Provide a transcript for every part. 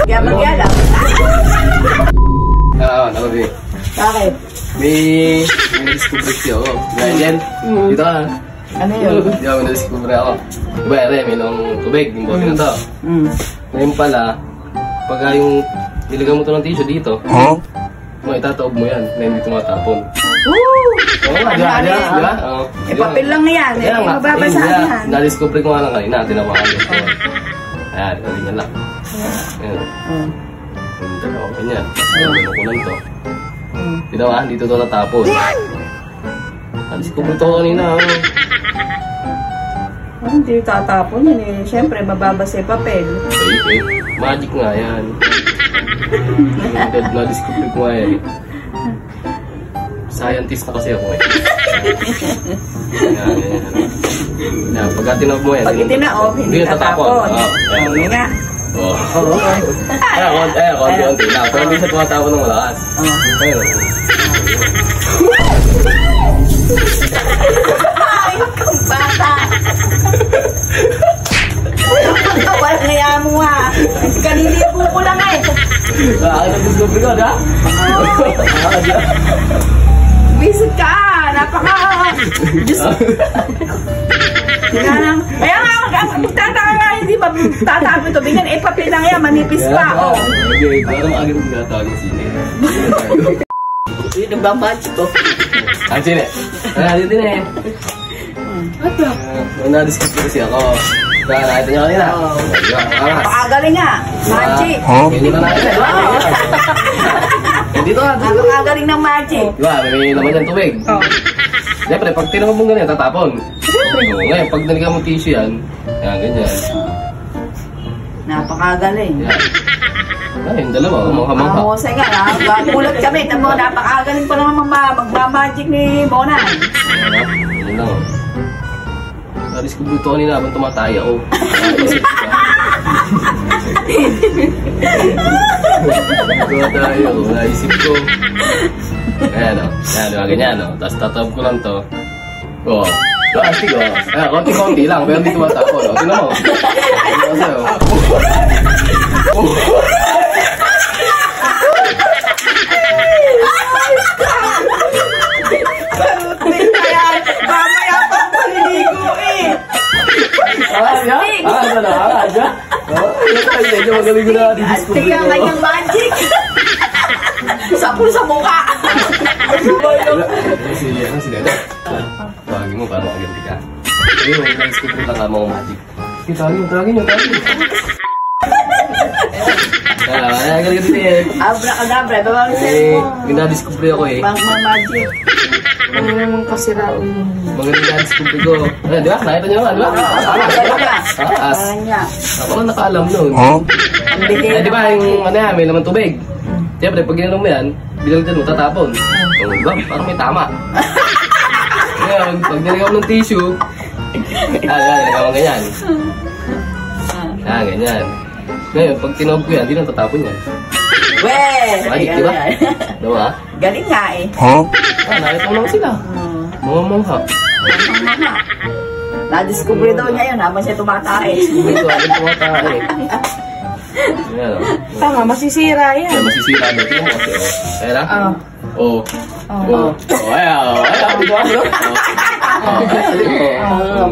Kaya mag-yala. Nakabi. Bakit? May discover siya ako. Gaya yan. Dito ka. Ano yun? Di ba, may discover ako. Diba, may nung tubig, yung bote na to. Ngayon pala, pagka yung nilagay mo to ng tissue dito, itataob mo yan, na hindi tumatapon. Oo, di ba? Papel lang yan, mababasahan yan. Na-discover ko nga lang kanina, tinawakan ko. Ayan, ganyan lang. Ayan. Yung dalawa, ganyan. Nakunan to. Tinawa, dito to natapon. Na-discover to kanina. Hindi tatapon yan eh. Siyempre, mababasa yung papel. Magic nga yan. Na-discover ko nga yan. Scientist na kasi ako eh. Yan, pagka tinaob mo yan. Pag itinaob, hindi tatapon. Hindi nga. Konti-konti lang. Pero hindi siya tumatapon ng malakas. Ayun. Ay, kung bata! Walang ngaya mo ha. Kanilipo ko lang eh. Ano discover ko, da? Visit ka! Napaka... Diyos... Kaya nga, magtataka nga, hindi ba tatapon ito? Bigyan, papel lang yan, manipis pa. Okay, parang agad yung gatawag ng sine. Yung nagbabatch ko. Ang sine? Dito din eh. Ano? Na-discover kasi ako. Nakita niyo kanina? Napakagaling nga. Magic. Hindi ko nakita. Dito nga. Napakagaling ng magic. Diba, may laman yung tubig. Siyempre, pag tinawag mong ganyan, tatapon. Ngayon, pag naligaw mong tissue yan, ganyan. Napakagaling. Ay, yung dalawa, mangha-mangha. Mahusay nga, gulat kami. Tamo, napakagaling pa naman magmamagic ni Bonan. Yun lang. Na-discover ito kanina habang tumataya ako. Tumataya ako, naisip ko. Ayan o, ganyan o. Tapos tataob ko lang to. Oo. Astig o. Konti-konti lang, pero hindi tumatapon o. Tingnan mo. Kasi o. Mamaya pang paliligo eh. Astig ang kanyang magic. Sapul sa mukha. Si Dada. Tawagin mo, parang agad ka. Ayun, na-discover lang ka mga magic. Tawagin nyo. Galing din eh. Abra-kadabra, babang sa'yo mo. May na-discover ako eh. Magic. Ano naman kasi raw yun? Magandang na-discover ko. Di ba? Nakita nyo nga, di ba? Ako lang nakaalam nun. Di ba, yung ano yan, may laman tubig. Siyempre, pag ginanong mo yan, bilagdan mo, tatapon. Diba? Parang may tama. Ngayon, pag niligaw ng tissue, niligaw ng ganyan. Ganyan. Ngayon, pag tinaob ko yan, hindi na tatapon yan. Weh! Magic, di ba? Diba? Galing nga eh. Nakita mo naman sila. Mga mangha. Na-discover daw niya yun habang siya tumatay. Ito, habang tumatay. Tama, masisira yan. Masisira daw. Tingnan mo kasi, Kaya lang? Oo.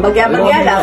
Bagya-bagya lang.